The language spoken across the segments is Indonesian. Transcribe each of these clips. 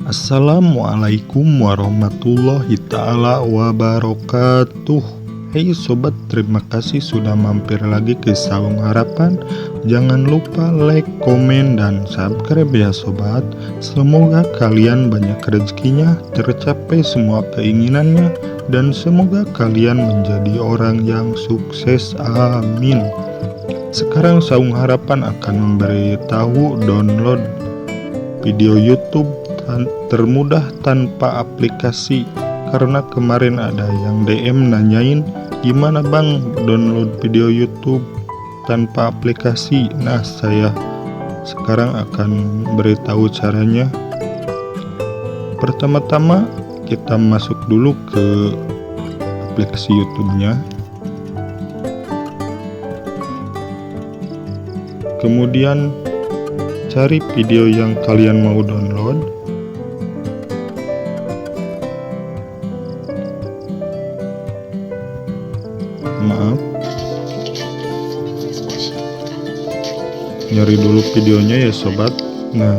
Assalamualaikum warahmatullahi ta'ala wabarakatuh. Hey sobat, terima kasih sudah mampir lagi ke Saung Harapan. Jangan lupa like, komen, dan subscribe ya sobat. Semoga kalian banyak rezekinya, tercapai semua keinginannya, dan semoga kalian menjadi orang yang sukses, amin. Sekarang Saung Harapan akan memberitahu download video YouTube termudah tanpa aplikasi, karena kemarin ada yang DM nanyain gimana bang download video YouTube tanpa aplikasi. Nah, saya sekarang akan beritahu caranya. Pertama-tama kita masuk dulu ke aplikasi YouTube-nya, kemudian cari video yang kalian mau download. Maaf, nyari dulu videonya ya sobat. Nah,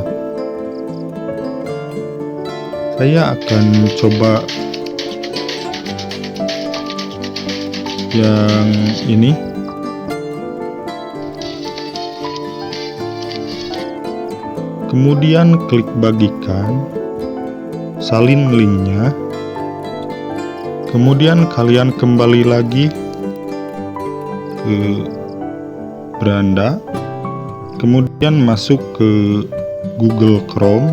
saya akan coba yang ini. Kemudian klik bagikan, salin linknya, kemudian kalian kembali lagi ke beranda, kemudian masuk ke Google Chrome.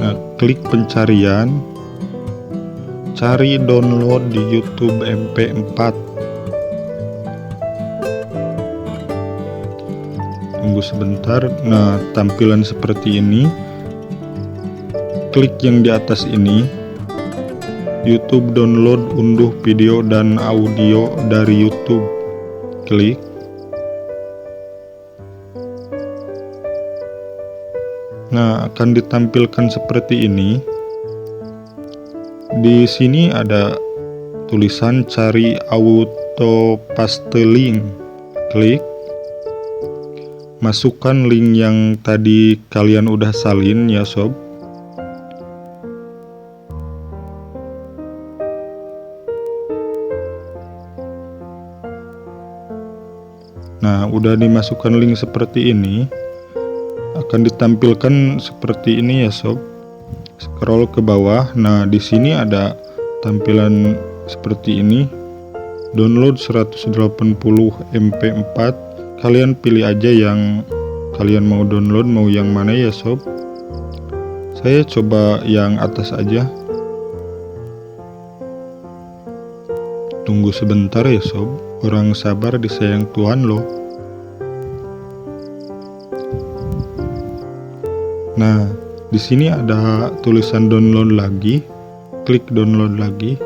Nah, klik pencarian, cari download di YouTube MP4. Tunggu sebentar. Nah, tampilan seperti ini. Klik yang di atas ini, YouTube download, unduh video dan audio dari YouTube. Klik. Nah, akan ditampilkan seperti ini. Di sini ada tulisan cari auto paste link. Klik. Masukkan link yang tadi kalian udah salin ya sob. Nah, udah dimasukkan link seperti ini, akan ditampilkan seperti ini ya sob. Scroll ke bawah. Nah, di sini ada tampilan seperti ini. Download 180 MP4. Kalian pilih aja yang kalian mau download, mau yang mana ya sob. Saya coba yang atas aja. Tunggu sebentar ya sob. Orang sabar disayang Tuhan loh. Nah, di sini ada tulisan download lagi. Klik download lagi.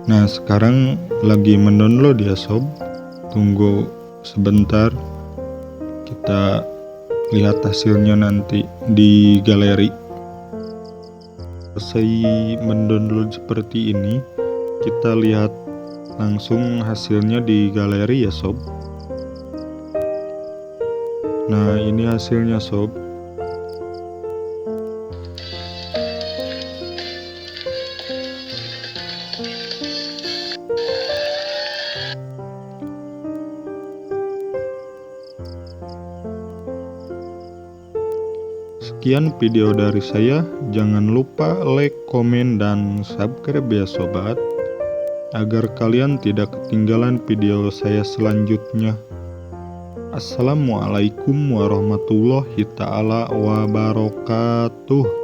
Nah, sekarang lagi mendownload ya sob. Tunggu sebentar. Kita lihat hasilnya nanti di galeri. Selesai mendownload seperti ini, kita lihat langsung hasilnya di galeri ya sob. Nah, ini hasilnya sob. Sekian video dari saya. Jangan lupa like, komen, dan subscribe ya sobat, agar kalian tidak ketinggalan video saya selanjutnya. Assalamualaikum warahmatullahi ta'ala wabarakatuh.